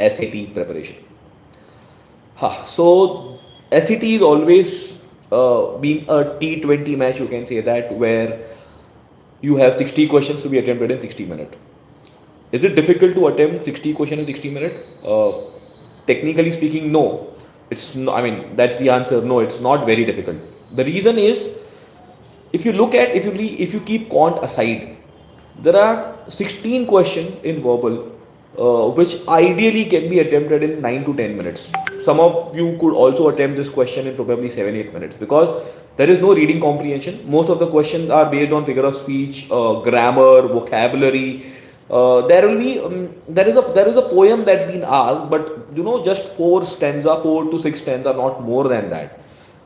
SAT preparation. So SAT is always been a T20 match, you can say that, where you have 60 questions to be attempted in 60 minutes. Is it difficult to attempt 60 questions in 60 minutes? Technically speaking, no. It's no, I mean, that's the answer. No, it's not very difficult. The reason is, if you look at, if you keep quant aside, there are 16 questions in verbal, which ideally can be attempted in 9 to 10 minutes. Some of you could also attempt this question in probably 7-8 minutes, because there is no reading comprehension. Most of the questions are based on figure of speech, grammar, vocabulary. There is a poem that been asked, but just 4 to 6 stanza, not more than that.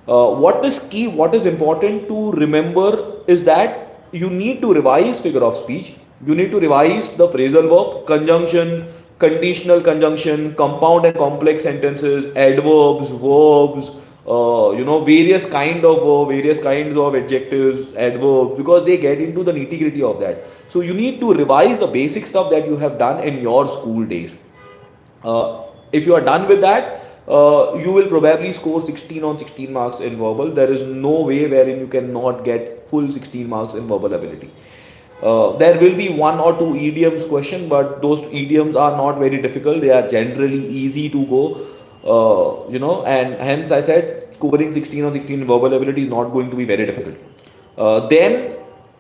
What is key, what is important to remember is that you need to revise figure of speech, you need to revise the phrasal verb, conjunction, conditional conjunction, compound and complex sentences, adverbs, verbs, various kinds of adjectives, adverbs, because they get into the nitty gritty of that. So you need to revise the basic stuff that you have done in your school days. If you are done with that, you will probably score 16 on 16 marks in verbal. There is no way wherein you cannot get full 16 marks in verbal ability. There will be 1 or 2 idioms question, but those idioms are not very difficult. They are generally easy to go, and hence I said scoring 16 on 16 in verbal ability is not going to be very difficult.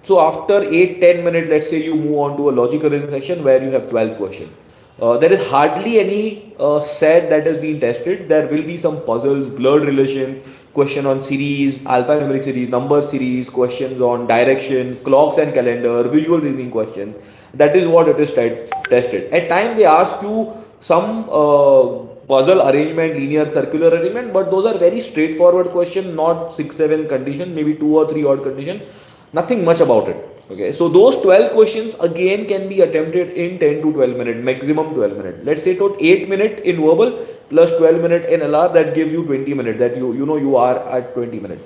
So after 8-10 minutes, let's say you move on to a logical reasoning section where you have 12 questions. There is hardly any set that has been tested. There will be some puzzles, blurred relation, question on series, alphanumeric series, number series, questions on direction, clocks and calendar, visual reasoning question. That is what it is tested. At times they ask you some puzzle arrangement, linear circular arrangement, but those are very straightforward questions, not 6-7 condition, maybe 2 or 3 odd condition, nothing much about it. Okay, so those 12 questions again can be attempted in 10 to 12 minutes, maximum 12 minutes. Let's say to 8 minutes in verbal plus 12 minutes in LR, that gives you 20 minutes, that you are at 20 minutes.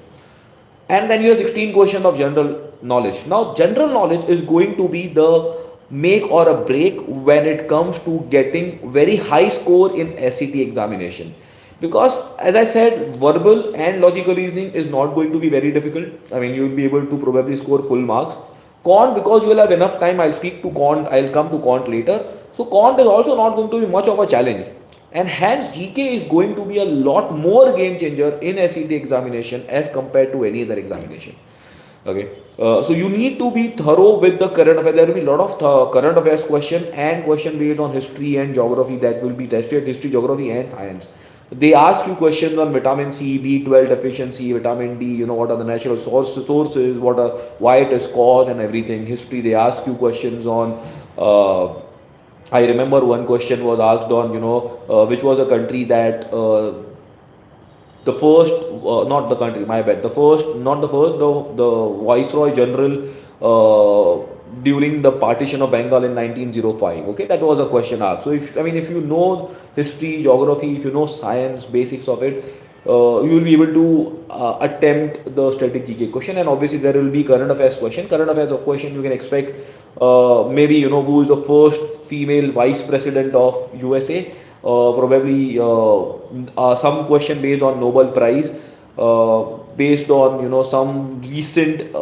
And then you have 16 questions of general knowledge. Now general knowledge is going to be the make or a break when it comes to getting very high score in SAT examination. Because as I said, verbal and logical reasoning is not going to be very difficult. I mean, you will be able to probably score full marks. Quant, because you will have enough time, I'll speak to quant, I'll come to quant later. So quant is also not going to be much of a challenge. And hence GK is going to be a lot more game changer in SAT examination as compared to any other examination. Okay, so you need to be thorough with the current affairs. There will be a lot of current affairs question and question based on history and geography that will be tested, history, geography and science. They ask you questions on vitamin C, B12 deficiency, vitamin D, what are the natural sources, why it is caused and everything. History, they ask you questions on, I remember one question was asked on, which was a country that, the first, not the country, my bad, the Viceroy General, during the partition of Bengal in 1905. Okay, that was a question asked. So if you know history, geography, if you know science, basics of it, you will be able to attempt the static GK question. And obviously there will be current affairs question. Current affairs question you can expect, maybe who is the first female vice president of USA. Probably some question based on Nobel Prize, based on some recent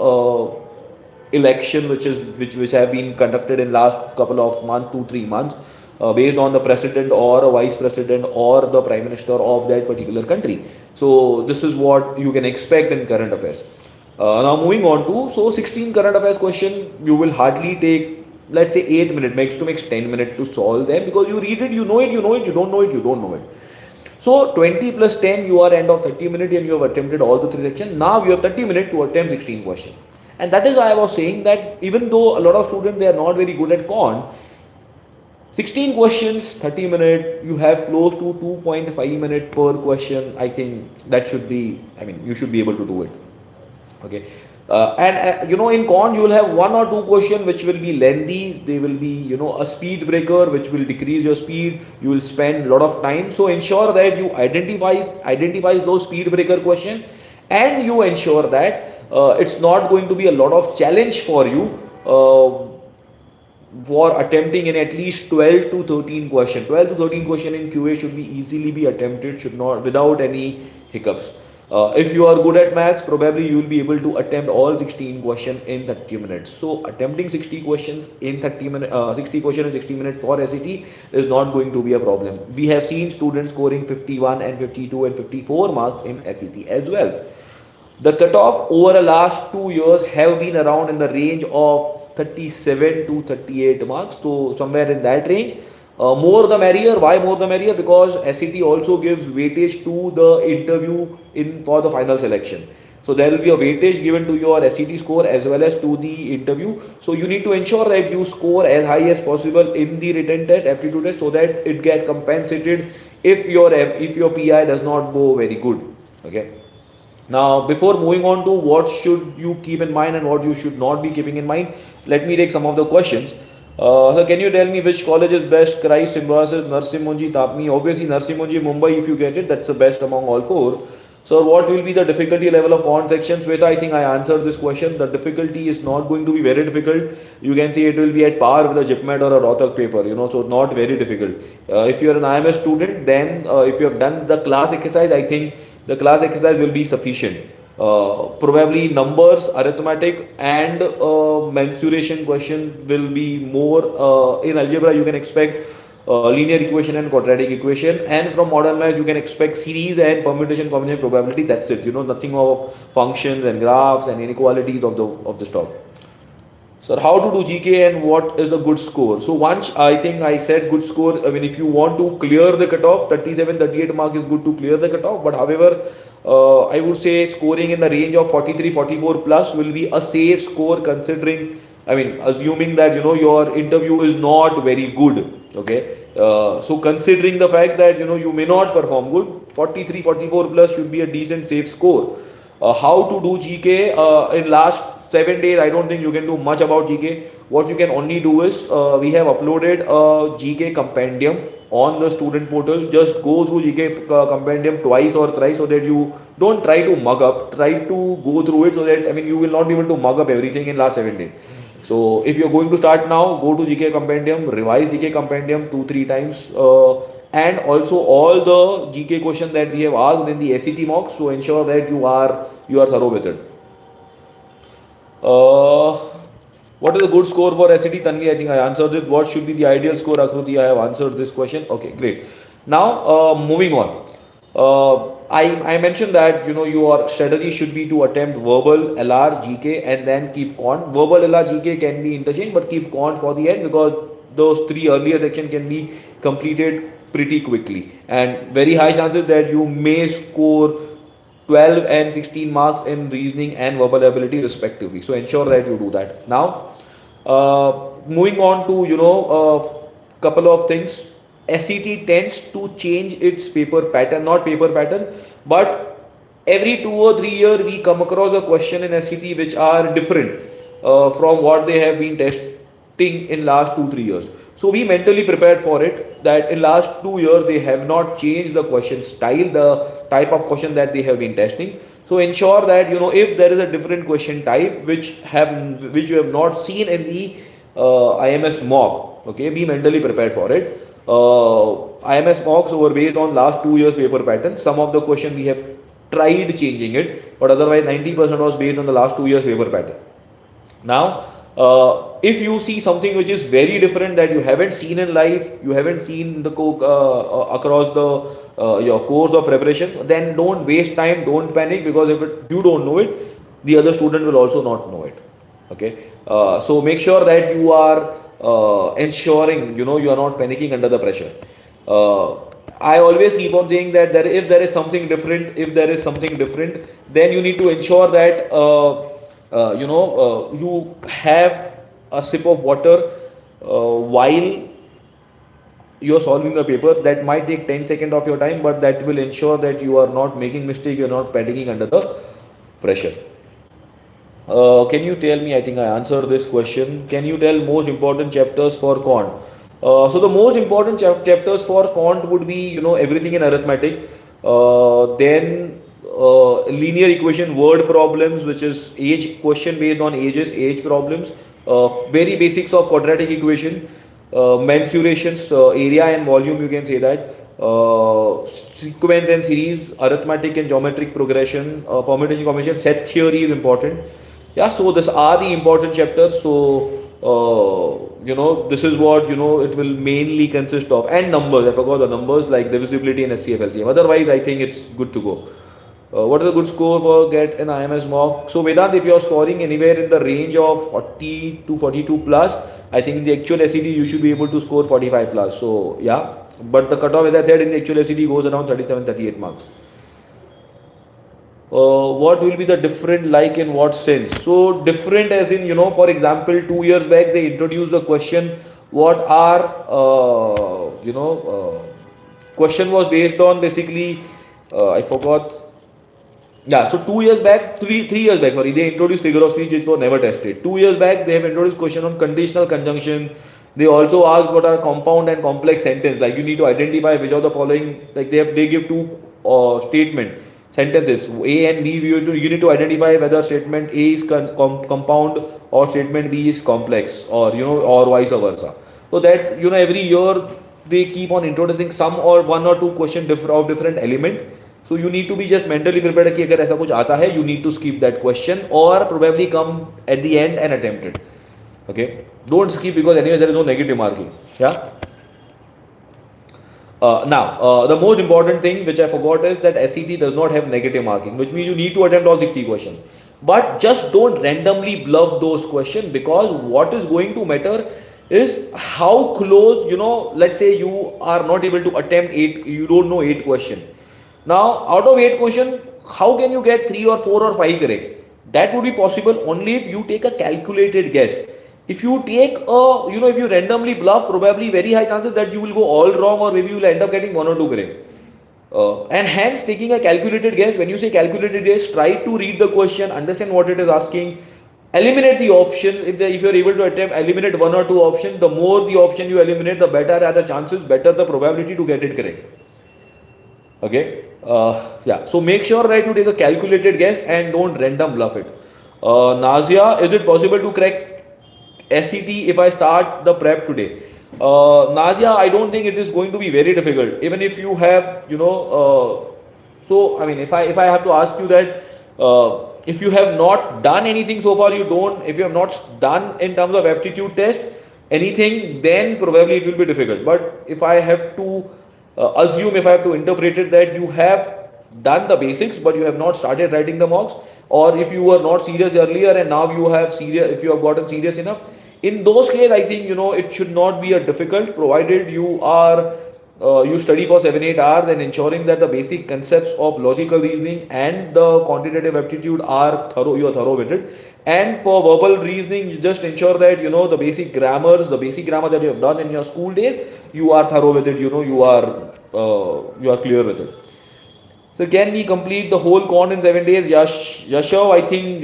election which have been conducted in last couple of months, 2-3 months, based on the president or a vice president or the prime minister of that particular country. So this is what you can expect in current affairs. Now moving on to 16 current affairs question, you will hardly take, let's say 8 minutes, max to max 10 minutes to solve them, because you read it, you know it, you don't know it. So 20 plus 10, you are end of 30 minutes and you have attempted all the 3 sections. Now you have 30 minutes to attempt 16 questions. And that is why I was saying that even though a lot of students, they are not very good at quant, 16 questions, 30 minutes, you have close to 2.5 minutes per question. I think that should be, you should be able to do it. Okay. In quant you will have 1 or 2 questions which will be lengthy. They will be a speed breaker which will decrease your speed. You will spend a lot of time. So ensure that you identify those speed breaker questions, and you ensure that it's not going to be a lot of challenge for you for attempting in at least 12 to 13 question. 12 to 13 question in QA should be easily be attempted, should not without any hiccups. If you are good at maths, probably you will be able to attempt all 16 questions in 30 minutes. So attempting 60 questions in 30 minutes, 60 questions in 60 minutes for SAT is not going to be a problem. We have seen students scoring 51 and 52 and 54 marks in SAT as well. The cutoff over the last 2 years have been around in the range of 37 to 38 marks. So somewhere in that range. More the merrier. Why more the merrier? Because SAT also gives weightage to the interview in for the final selection. So there will be a weightage given to your SAT score as well as to the interview. So you need to ensure that you score as high as possible in the written test, aptitude test, so that it gets compensated if your PI does not go very good. Okay. Now, before moving on to what should you keep in mind and what you should not be keeping in mind, let me take some of the questions. So can you tell me which college is best? Christ, Symbiosis, Narsimhanji, Tapni. Obviously, Narsimhanji, Mumbai, if you get it, that's the best among all four. So what will be the difficulty level of quant section? Sweta, I think I answered this question. The difficulty is not going to be very difficult. You can see it will be at par with a JIPMAT or a Rohtak paper, so not very difficult. If you are an IMS student, then if you have done the class exercise, I think the class exercise will be sufficient. Probably numbers, arithmetic, and mensuration question will be more. In algebra, you can expect linear equation and quadratic equation, and from modern math you can expect series and permutation combination probability. That's it. Nothing of functions and graphs and inequalities of the stock. So how to do GK and what is the good score? So once I think I said good score. I mean, if you want to clear the cutoff, 37, 38 mark is good to clear the cutoff. But however, I would say scoring in the range of 43, 44 plus will be a safe score, considering, I mean, assuming that your interview is not very good. Okay. So considering the fact that you may not perform good, 43, 44 plus should be a decent safe score. How to do GK in last 7 days? I don't think you can do much about GK. What you can only do is we have uploaded a GK compendium on the student portal. Just go through GK compendium twice or thrice, so that you don't try to mug up. Try to go through it, so that, I mean, you will not be able to mug up everything in last 7 days. So if you're going to start now, go to GK compendium, revise GK compendium 2-3 times, and also all the GK questions that we have asked in the SET mocks. So ensure that you are thorough with it. What is a good score for SET? Tanvi, I think I answered it. What should be the ideal score? Akruti, I have answered this question. Okay, great. Now, moving on. I mentioned that your strategy should be to attempt verbal, LR, GK, and then keep quant. Verbal, LR, GK can be interchanged, but keep quant for the end, because those three earlier section can be completed pretty quickly, and very high chances that you may score 12 and 16 marks in reasoning and verbal ability respectively. So ensure that you do that. Now, moving on to couple of things. SET tends to change its paper pattern, not paper pattern, but every 2 or 3 years we come across a question in SET which are different from what they have been testing in last 2-3 years. So we mentally prepared for it, that in last 2 years they have not changed the question style, the type of question that they have been testing. So ensure that if there is a different question type which you have not seen in the IMS mock, okay, be mentally prepared for it. IMS mocks were based on last 2 years paper pattern. Some of the question we have tried changing it, but otherwise 90% was based on the last 2 years paper pattern. Now, if you see something which is very different that you haven't seen in life, you haven't seen the across the your course of preparation, then don't waste time, don't panic, because if you don't know it, the other student will also not know it. Okay, so make sure that you are ensuring you are not panicking under the pressure. I always keep on saying that if there is something different, then you need to ensure that you have a sip of water while you are solving the paper. That might take 10 seconds of your time, but that will ensure that you are not making mistake, you are not panicking under the pressure. Can you tell me, I think I answered this question, can you tell most important chapters for quant? So the most important chapters for quant would be everything in arithmetic, then linear equation word problems, which is age question based on age problems, very basics of quadratic equation, mensurations, area and volume, you can say that, sequence and series, arithmetic and geometric progression, permutation combination, set theory is important. Yeah, so these are the important chapters. So this is what it will mainly consist of, and numbers. I forgot the numbers like divisibility and SCF LCM. Otherwise, I think it's good to go. What is a good score for get an IMS mock? So Vedant, if you're scoring anywhere in the range of 40 to 42 plus, I think in the actual SED you should be able to score 45 plus. So yeah, but the cutoff, as I said, in the actual SED goes around 37, 38 marks. What will be the different, like in what sense? So different as in, for example, 2 years back they introduced the question, what are, question was based on basically, I forgot. Yeah, so 2 years back, 3 years back, sorry, they introduced figure of speech which was never tested. 2 years back, they have introduced question on conditional conjunction. They also asked what are compound and complex sentence. Like you need to identify which of the following. Like they give two statement sentences A and B. You need to identify whether statement A is compound or statement B is complex, or or vice versa. So that every year they keep on introducing some or one or two question of different element. So you need to be just mentally prepared कि अगर ऐसा कुछ आता है, you need to skip that question or probably come at the end and attempt it. Okay, don't skip because anyway there is no negative marking. Yeah. Now the most important thing which I forgot is that SET does not have negative marking, which means you need to attempt all 60 questions. But just don't randomly bluff those questions, because what is going to matter is how close, let's say you are not able to attempt 8, you don't know 8 questions. Now, out of 8 questions, how can you get 3 or 4 or 5 correct? That would be possible only if you take a calculated guess. If you take if you randomly bluff, probably very high chances that you will go all wrong, or maybe you will end up getting 1 or 2 correct. And hence, taking a calculated guess, when you say calculated guess, try to read the question, understand what it is asking, eliminate the options. If you are able to attempt, eliminate 1 or 2 options. The more the option you eliminate, the better are the chances, better the probability to get it correct. Okay. Yeah, so make sure that you take a calculated guess and don't random bluff it. Nazia, is it possible to crack SET if I start the prep today? Nazia, I don't think it is going to be very difficult. Even if you have, so I mean, if I have to ask you that, if you have not done anything so far, if you have not done in terms of aptitude test anything, then probably it will be difficult. But if I have to assume, if I have to interpret it, that you have done the basics but you have not started writing the mocks, or if you were not serious earlier and now you have serious, if you have gotten serious enough, in those cases I think it should not be a difficult, provided you are you study for 7-8 hours and ensuring that the basic concepts of logical reasoning and the quantitative aptitude are thorough, you are thorough with it. And for verbal reasoning, you just ensure that the basic grammar that you have done in your school days, you are thorough with it, you are clear with it. So can we complete the whole con in 7 days? Yashav, I think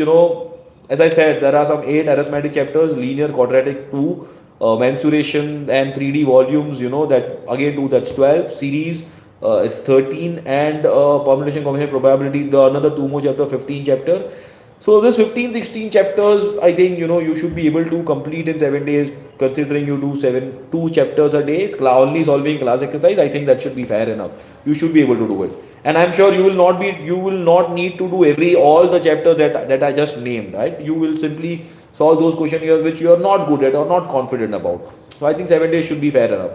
as I said, there are some 8 arithmetic chapters, linear, quadratic 2, mensuration and 3D volumes, that again 2, that's 12, series is 13, and permutation combination probability, the another 2 more chapter, 15 chapter. So this 15-16 chapters, I think you should be able to complete in 7 days, considering you do 2 chapters a day, only solving class exercise. I think that should be fair enough. You should be able to do it, and I'm sure you will not need to do all the chapters that I just named. Right? You will simply solve those questions here which you are not good at or not confident about. So I think 7 days should be fair enough.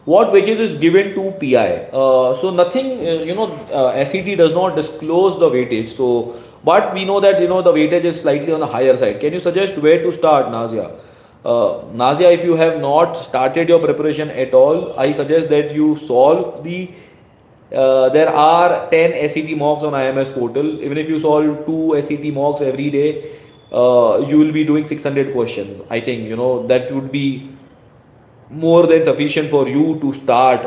What weightage is given to PI? So nothing, SET does not disclose the weightage. So, but we know that the weightage is slightly on the higher side. Can you suggest where to start, Nazia? Nazia, if you have not started your preparation at all, I suggest that you solve the. There are 10 SET mocks on IMS portal. Even if you solve 2 SET mocks every day, you will be doing 600 questions. I think that would be more than sufficient for you to start.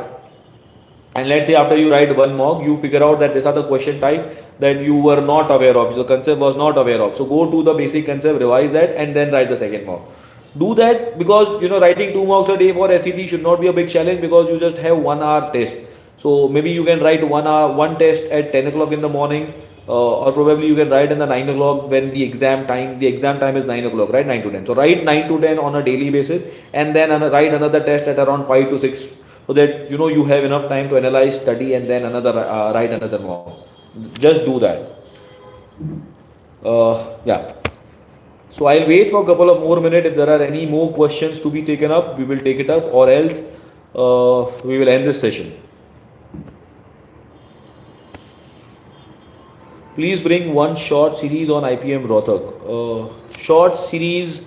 And let's say after you write one mock, you figure out that these are the question type that you were not aware of, the concept was not aware of. So go to the basic concept, revise that, and then write the second mock. Do that, because writing 2 mocks a day for SET should not be a big challenge, because you just have 1 hour test. So maybe you can write 1 test at 10 o'clock in the morning, or probably you can write in the 9 o'clock when the exam time is 9 o'clock, right? 9 to 10. So write 9 to 10 on a daily basis, and then write another test at around 5 to 6, so that you know you have enough time to analyze, study, and then write another mock. Just do that. Yeah. So I'll wait for a couple of more minutes. If there are any more questions to be taken up, we will take it up, or else we will end this session. Please bring one short series on IPM Rohtak. Short series,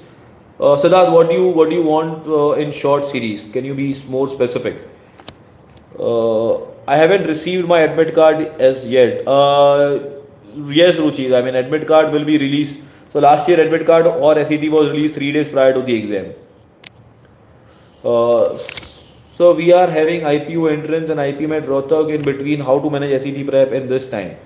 Siddharth. What do you want in short series? Can you be more specific? I haven't received my admit card as yet. Yes, Ruchi. I mean, admit card will be released. So last year, admit card or SET was released 3 days prior to the exam. Uh, so we are having IPU entrance and IPMAT Rohtak in between. How to manage SET prep in this time?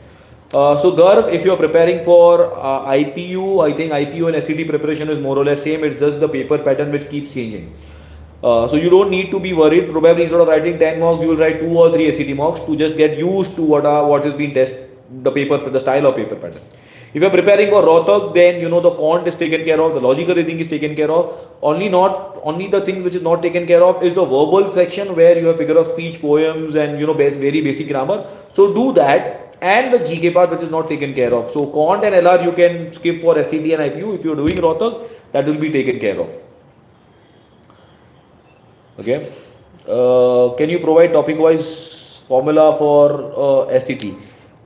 So Garv, if you are preparing for IPU, I think IPU and SET preparation is more or less same. It's just the paper pattern which keeps changing. So you don't need to be worried. Probably instead of writing 10 mocks, you will write 2 or 3 SET mocks to just get used to what is being tested, the style of paper pattern. If you are preparing for Rohtak, then you know the quant is taken care of, the logical reasoning is taken care of. Only the thing which is not taken care of is the verbal section where you have figure of speech, poems, and you know very basic grammar. So do that, and the GK part which is not taken care of. So quant and LR you can skip for SET and IPU. If you are doing Rohtak, that will be taken care of. Okay. Can you provide topic wise formula for SET?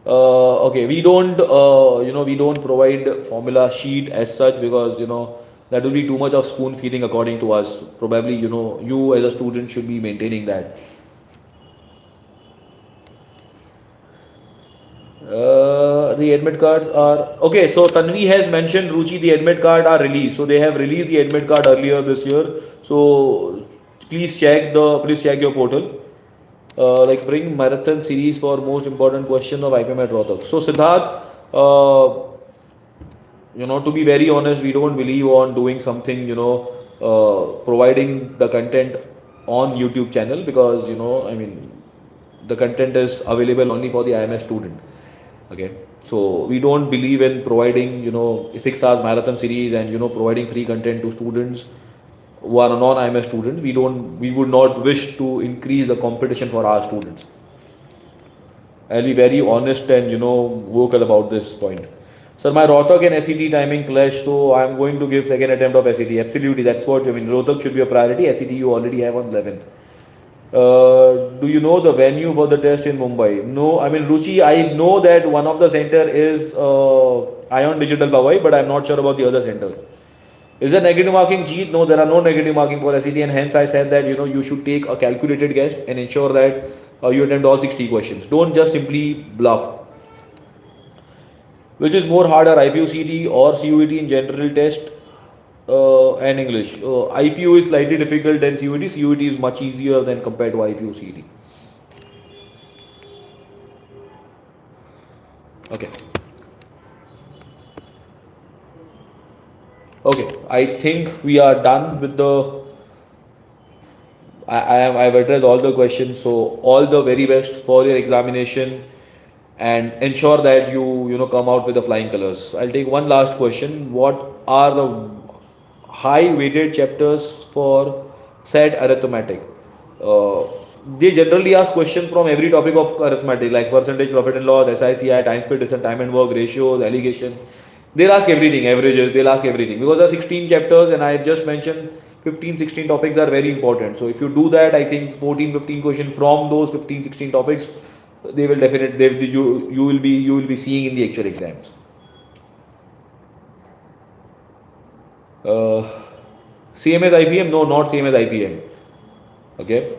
Okay, we don't we don't provide formula sheet as such, because that will be too much of spoon feeding according to us. Probably you as a student should be maintaining that. The admit cards are okay. So Tanvi has mentioned, Ruchi, the admit card are released. So they have released the admit card earlier this year. So please check your portal. Like bring marathon series for most important question of IPMAT Rohtak. So Siddharth, to be very honest, we don't believe on doing something, providing the content on YouTube channel, because I mean, the content is available only for the IMS student. Okay, so we don't believe in providing 6 hours marathon series and providing free content to students who are non-IMS students. We would not wish to increase the competition for our students. I'll be very honest and vocal about this point. Sir, my Rohtak and SET timing clash, so I'm going to give second attempt of SET. Absolutely, that's what I mean. Rohtak should be a priority. SET you already have on 11th. Do you know the venue for the test in Mumbai? No, I mean Ruchi, I know that one of the center is Ion Digital Powai, but I'm not sure about the other center. Is there negative marking cheat? No, there are no negative marking for SET, and hence I said that you should take a calculated guess and ensure that you attempt all 60 questions. Don't just simply bluff. Which is more harder, IPU CT or CUET in general test and English? IPU is slightly difficult than CUET. CUET is much easier than compared to IPU CT. Okay. Okay, I think we are done with the. I've addressed all the questions. So all the very best for your examination, and ensure that you come out with the flying colors. I'll take one last question. What are the high weighted chapters for SAT arithmetic? They generally ask questions from every topic of arithmetic, like percentage, profit and loss, SICI, time split, distance, time and work, ratios, allegation. They'll ask everything, averages, they'll ask everything, because there are 16 chapters and I just mentioned 15-16 topics are very important. So if you do that, I think 14-15 questions from those 15-16 topics, they will definitely, you will be seeing in the actual exams. Same as IPM? No, not same as IPM. Okay.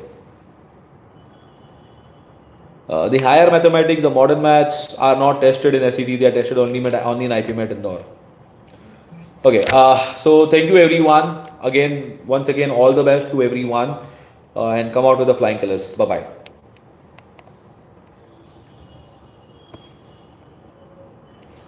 The higher mathematics, the modern maths are not tested in SET. They are tested only in IPMAT Indore. Okay. So thank you everyone. Once again, all the best to everyone, and come out with the flying colors. Bye bye.